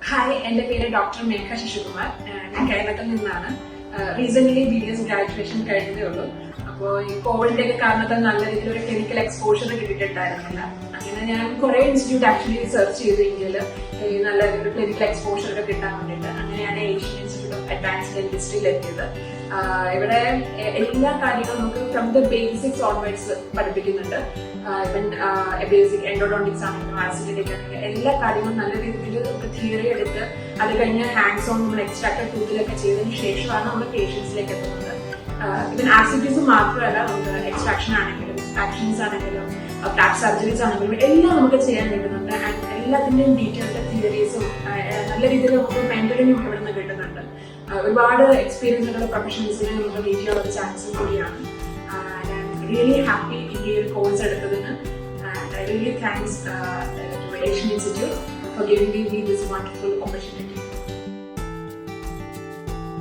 Hi, എൻ്റെ പേര് doctor മേഘ ശിശുകുമാർ. ഞാൻ കേരളത്തിൽ നിന്നാണ്. റീസെന്റ് BDS ഗ്രാജുവേഷൻ കഴിഞ്ഞതേ ഉള്ളൂ. അപ്പോൾ ഈ കോവിഡിന്റെ ഒക്കെ കാരണത്താൽ നല്ല രീതിയിൽ ഒരു ക്ലിനിക്കൽ എക്സ്പോഷർ കിട്ടിയിട്ടുണ്ടായിരുന്നില്ല. അങ്ങനെ ഞാൻ കുറെ ഇൻസ്റ്റിറ്റ്യൂട്ട് ആക്ച്വലി സെർച്ച് ചെയ്തു ഇന്ത്യയിൽ നല്ല ഒരു ക്ലിനിക്കൽ എക്സ്പോഷർ ഒക്കെ കിട്ടാൻ വേണ്ടിയിട്ട്. അങ്ങനെയാണ് ഏഷ്യൻ ഇൻസ്റ്റിറ്റ്യൂട്ട് ഓഫ് അഡ്വാൻസ്ഡ് ഡെന്റിസ്ട്രിയിൽ എത്തിയത്. ഇവിടെ എല്ലാ കാര്യങ്ങളും നമുക്ക് ഫ്രം ദ ബേസിക്സ് ഓൺവേർഡ്സ് പഠിപ്പിക്കുന്നുണ്ട്. ഇവൻ ബേസിക് എൻഡോഡോണ്ടിക്സ് ആണെങ്കിലും ആസിഡിക് ആണെങ്കിലും എല്ലാ കാര്യങ്ങളും നല്ല രീതിയിൽ നമുക്ക് തിയറി എടുത്ത് അത് കഴിഞ്ഞ് ഹാൻഡ്സ് ഓൺ നമ്മൾ എക്സ്ട്രാക്റ്റഡ് ടൂത്തിലൊക്കെ ചെയ്തതിന് ശേഷമാണ് നമ്മൾ പേഷ്യൻസിലേക്ക് എത്തുന്നത്. ഇവൻ ആസിഡിസ് മാത്രമല്ല, നമുക്ക് എക്സ്ട്രാക്ഷൻ ആണെങ്കിലും ആക്ഷൻസ് ആണെങ്കിലും ഫ്ലാറ്റ് സർജറീസ് ആണെങ്കിലും എല്ലാം നമുക്ക് ചെയ്യാൻ പറ്റുന്നുണ്ട്. ആൻഡ് എല്ലാത്തിന്റെയും ഡീറ്റെയിൽഡ് തിയറീസും നല്ല രീതിയിൽ നമുക്ക് മെന്ററിങ്ങും ഇവിടെ നിന്ന് കിട്ടുന്നുണ്ട്. ഒരുപാട് എക്സ്പീരിയൻസ് ഉള്ള പ്രൊഫഷണൽസിനെ നമുക്ക് മീറ്റ് ചെയ്യാനുള്ള ഒരു ചാൻസും കൂടിയാണ്. ഐ ആം റിയലി ഹാപ്പി ഈ ഒരു കോഴ്സ് എടുത്തതിന്. And I really thanks to Asian institute for giving me this wonderful opportunity.